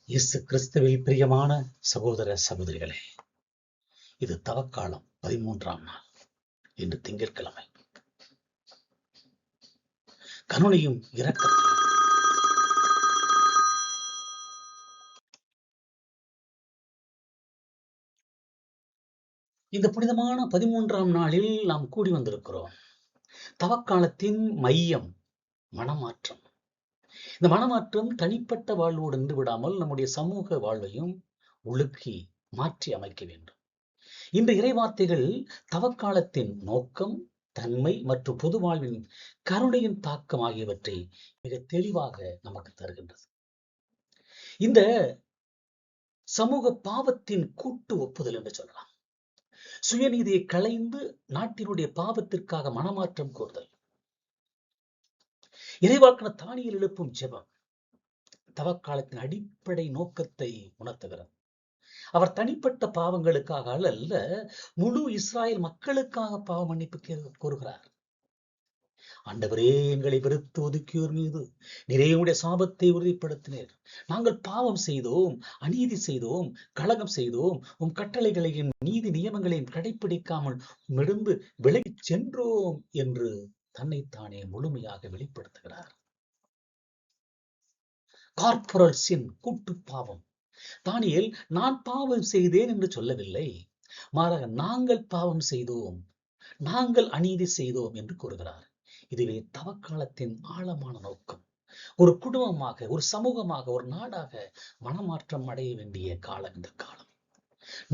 இயேசு கிறிஸ்துவில் பிரியமான சகோதர சகோதரிகளே, இது தவக்காலம் 13ஆம் நாள். இன்று திங்கட்கிழமை. கருணையும் இரக்கத்தையும் இந்த புனிதமான 13ஆம் நாளில் நாம் கூடி வந்திருக்கிறோம். தவக்காலத்தின் மையம் மனமாற்றம். இந்த மனமாற்றம் தனிப்பட்ட வாழ்வோடு நின்று விடாமல் நம்முடைய சமூக வாழ்வையும் ஒழுக்கி மாற்றி அமைக்க வேண்டும். இந்த இறைவார்த்தைகள் தவக்காலத்தின் நோக்கம், தன்மை மற்றும் பொது வாழ்வின் கருணையின் தாக்கம் ஆகியவற்றை மிக தெளிவாக நமக்கு தருகின்றது. இந்த சமூக பாவத்தின் கூட்டு ஒப்புதல் என்று சொல்லலாம். சுயநீதியை களைந்து நாட்டினுடைய பாவத்திற்காக மனமாற்றம் கோருதல். இறைவாக்கினர் தானியேல் எழுப்பும் ஜெபம் தவக்காலத்தின் அடிப்படை நோக்கத்தை உணர்த்துகிறது. அவர் தனிப்பட்ட பாவங்களுக்காக அல்ல, முழு இஸ்ராயல் மக்களுக்காக பாவ மன்னிப்பு கோருகிறார். ஆண்டவரே, எங்களை வெறுத்து ஒதுக்கியோர் மீது நிறைய சாபத்தை உறுதிப்படுத்தினீர். நாங்கள் பாவம் செய்தோம், அநீதி செய்தோம், கலகம் செய்தோம், உம் கட்டளைகளையும் நீதி நியமங்களையும் கடைபிடிக்காமல் மிடுந்து விலகிச் சென்றோம் என்று தன்னைத்தானே முழுமையாக வெளிப்படுத்துகிறார். கார்பரல் சின், கூட்டு பாவம். தானியேல் நான் பாவம் செய்தேன் என்று சொல்லவில்லை, மாறாக நாங்கள் பாவம் செய்தோம், நாங்கள் அநீதி செய்தோம் என்று கூறுகிறார். இதுவே தவக்காலத்தின் ஆழமான நோக்கம். ஒரு குடும்பமாக, ஒரு சமூகமாக, ஒரு நாடாக மனமாற்றம் அடைய வேண்டிய காலம் இந்த காலம்.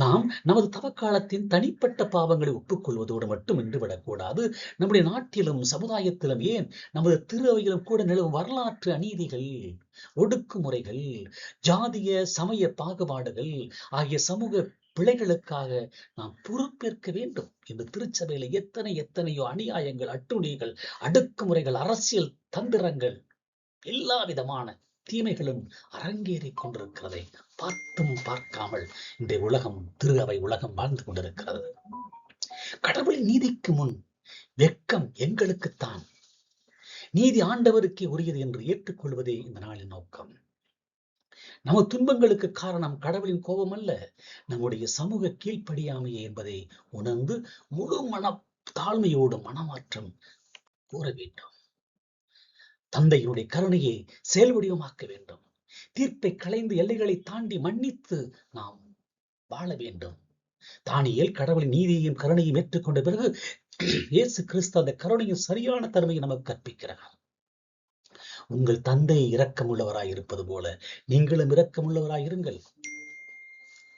நாம் நமது தவக்காலத்தின் தனிப்பட்ட பாவங்களை ஒப்புக்கொள்வதோடு மட்டும் நின்று விடக்கூடாது. நம்முடைய நாட்டிலும் சமுதாயத்திலும், ஏன் நமது திருவையிலும் கூட நிலவும் வரலாற்று அநீதிகள், ஒடுக்குமுறைகள், ஜாதிய சமய பாகுபாடுகள் ஆகிய சமூக பிழைகளுக்காக நாம் பொறுப்பேற்க வேண்டும் என்று திருச்சபையில எத்தனையோ அநியாயங்கள், அட்டுழிகள், அடக்குமுறைகள், அரசியல் தந்திரங்கள், எல்லா விதமான தீமைகளும் அரங்கேறிக் கொண்டிருக்கிறதை பார்த்தும் பார்க்காமல் இன்றைய உலகம், திரு அவை உலகம் வாழ்ந்து கொண்டிருக்கிறது. கடவுளின் நீதிக்கு முன் வெட்கம் எங்களுக்குத்தான், நீதி ஆண்டவருக்கே உரியது என்று ஏற்றுக்கொள்வதே இந்த நாளின் நோக்கம். நம்ம துன்பங்களுக்கு காரணம் கடவுளின் கோபம் அல்ல, நம்முடைய சமூக கீழ்ப்படியாமையே என்பதை உணர்ந்து முழு மன தாழ்மையோடு மனமாற்றம் கூற வேண்டும். தந்தையுடைய கருணையை செயல் வடிவமாக்க வேண்டும். தீர்ப்பை களைந்து எல்லைகளை தாண்டி மன்னித்து நாம் வாழ வேண்டும். தானியேல் கடவுளின் நீதியையும் கருணையும் ஏற்றுக்கொண்ட பிறகு இயேசு கிறிஸ்து அந்த கருணையும் சரியான தன்மையை நமக்கு கற்பிக்கிறார். உங்கள் தந்தை இரக்கமுள்ளவராய் இருப்பது போல நீங்களும் இரக்கமுள்ளவராய் இருங்கள்.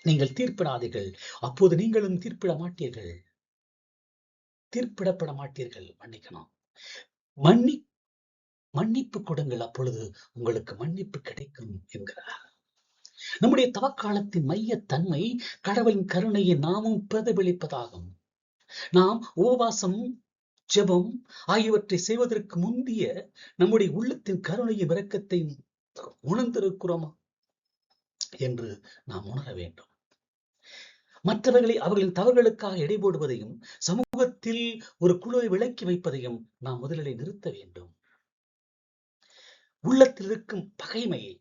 நீங்கள் தீர்ப்பிடாதீர்கள், அப்போது நீங்களும் தீர்ப்பிடப்பட மாட்டீர்கள். மன்னிக்கணும், மன்னிப்பு கொடுங்கள், அப்பொழுது உங்களுக்கு மன்னிப்பு கிடைக்கும் என்கிறார். நம்முடைய தவக்காலத்தின் மையத்தன்மை கடவுளின் கருணையை நாமும் பிரதிபலிப்பதாகும். நாம் உபவாசம், ஜெபம் ஆகியவற்றை செய்வதற்கு முந்திய நம்முடைய உள்ளத்தின் கருணையும் இரக்கத்தையும் உணர்ந்திருக்கிறோமா என்று நாம் உணர வேண்டும். மற்றவர்களை அவர்களின் தவறுகளுக்காக எடை போடுவதையும், சமூகத்தில் ஒரு குழுவை விலக்கி வைப்பதையும் நாம் முதலில் நிறுத்த வேண்டும். உள்ளத்தில் இருக்கும் பகைமையை,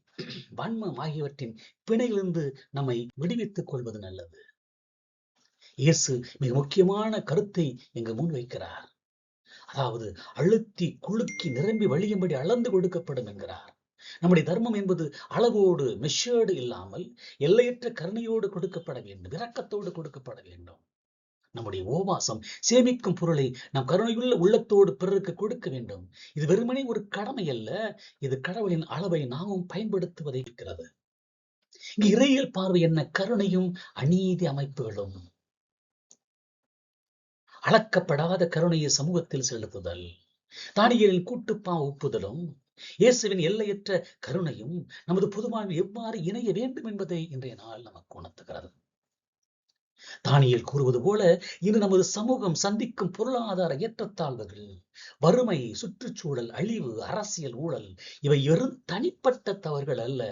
வன்மம் ஆகியவற்றின் பிணையிலிருந்து நம்மை விடுவித்துக் கொள்வது நல்லது. இயேசு மிக முக்கியமான கருத்தை இங்கு முன்வைக்கிறார். அதாவது அழுத்தி குலுக்கி நிரம்பி வழியும்படி அளந்து கொடுக்கப்படும் என்கிறார். நம்முடைய தர்மம் என்பது அளவோடு, மெஷர்டு இல்லாமல் எல்லையற்ற கருணையோடு கொடுக்கப்பட வேண்டும், இரக்கத்தோடு கொடுக்கப்பட வேண்டும். நம்முடைய உபவாசம் சேமிக்கும் பொருளை நாம் கருணையுள்ள உள்ளத்தோடு பிறருக்கு கொடுக்க வேண்டும். இது வெறுமனே ஒரு கடமை அல்ல, இது கடவுளின் அளவை நாமும் பயன்படுத்துவதை இருக்கிறது. இங்கு இறையியல் பார்வை என்ன? கருணையும் அநீதி அமைப்புகளும். அளக்கப்படாத கருணையை சமூகத்தில் செலுத்துதல், தானியேலின் கூட்டுப்பா ஒப்புதலும், இயேசுவின் எல்லையற்ற கருணையும் நமது பொதுவாழ்வில் எவ்வாறு இணைய வேண்டும் என்பதை இன்றைய நாள் நமக்கு உணர்த்துகிறது. தானியேல் கூறுவது போல, இன்று நமது சமூகம் சந்திக்கும் பொருளாதார ஏற்றத்தாழ்வுகள், வறுமை, சுற்றுச்சூழல் அழிவு, அரசியல் ஊழல், இவை வெறும் தனிப்பட்ட தவறுகள் அல்ல,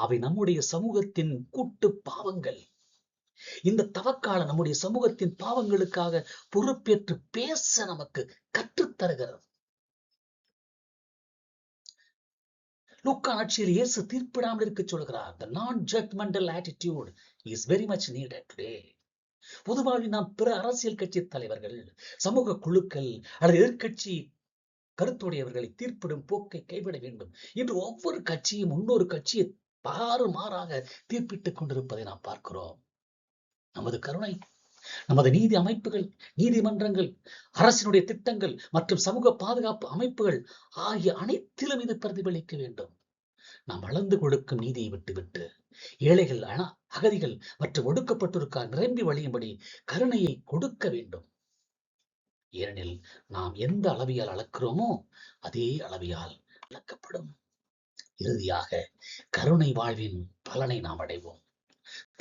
அவை நம்முடைய சமூகத்தின் கூட்டு பாவங்கள். இந்த தவக்கால நம்முடைய சமூகத்தின் பாவங்களுக்காக பொறுப்பேற்று பேச நமக்கு கற்றுத்தருகிறது. லூக்கா நற்செய்தியில் இயேசு தீர்ப்பிடாமல் இருக்க சொல்கிறார். The non-judgmental attitude is very much needed today. பொதுவாக நாம் பிற அரசியல் கட்சி தலைவர்கள், சமூக குழுக்கள் அல்லது எதிர்க்கட்சி கருத்துடையவர்களை தீர்ப்பிடும் போக்கை கைவிட வேண்டும் என்று ஒவ்வொரு கட்சியும் இன்னொரு கட்சியை மாறாக தீர்ப்பிட்டுக் கொண்டிருப்பதை நாம் பார்க்கிறோம். நமது கருணை, நமது நீதி அமைப்புகள், நீதிமன்றங்கள், அரசினுடைய திட்டங்கள் மற்றும் சமூக பாதுகாப்பு அமைப்புகள் ஆகிய அனைத்திலும் இது பிரதிபலிக்க வேண்டும். நாம் வளர்ந்து கொடுக்கும் நீதியை விட்டுவிட்டு ஏழைகள், அகதிகள் மற்றும் ஒடுக்கப்பட்டோருக்காக நிரம்பி வழியும்படி கருணையை கொடுக்க வேண்டும். ஏனெனில் நாம் எந்த அளவியால் அளக்கிறோமோ அதே அளவியால் அளக்கப்படும். இறுதியாக கருணை வாழ்வின் பலனை நாம் அடைவோம்.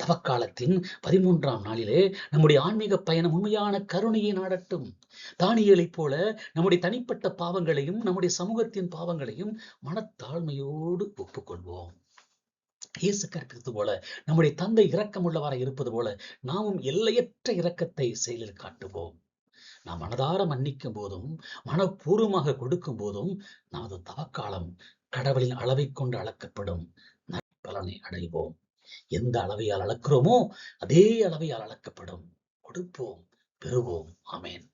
தவக்காலத்தின் 13ஆம் நாளிலே நம்முடைய ஆன்மீக பயணம் உண்மையான கருணையை நாடட்டும். தானியேலைப் போல நம்முடைய தனிப்பட்ட பாவங்களையும் நம்முடைய சமூகத்தின் பாவங்களையும் மனத்தாழ்மையோடு ஒப்புக்கொள்வோம். இயேசு கற்பித்தது போல நம்முடைய தந்தை இரக்கமுள்ளவராய் இருப்பது போல நாமும் எல்லையற்ற இரக்கத்தை செயலில் காட்டுவோம். நாம் மனதார மன்னிக்கும் போதும் மனப்பூர்வமாக கொடுக்கும் போதும் நமது தவக்காலம் கடவுளின் அளவை கொண்டு அளக்கப்படும் பலனை அடைவோம். எந்த அளவையால் அளக்கிறோமோ அதே அளவையால் அளக்கப்படும். கொடுப்போம், பெறுவோம். ஆமென்.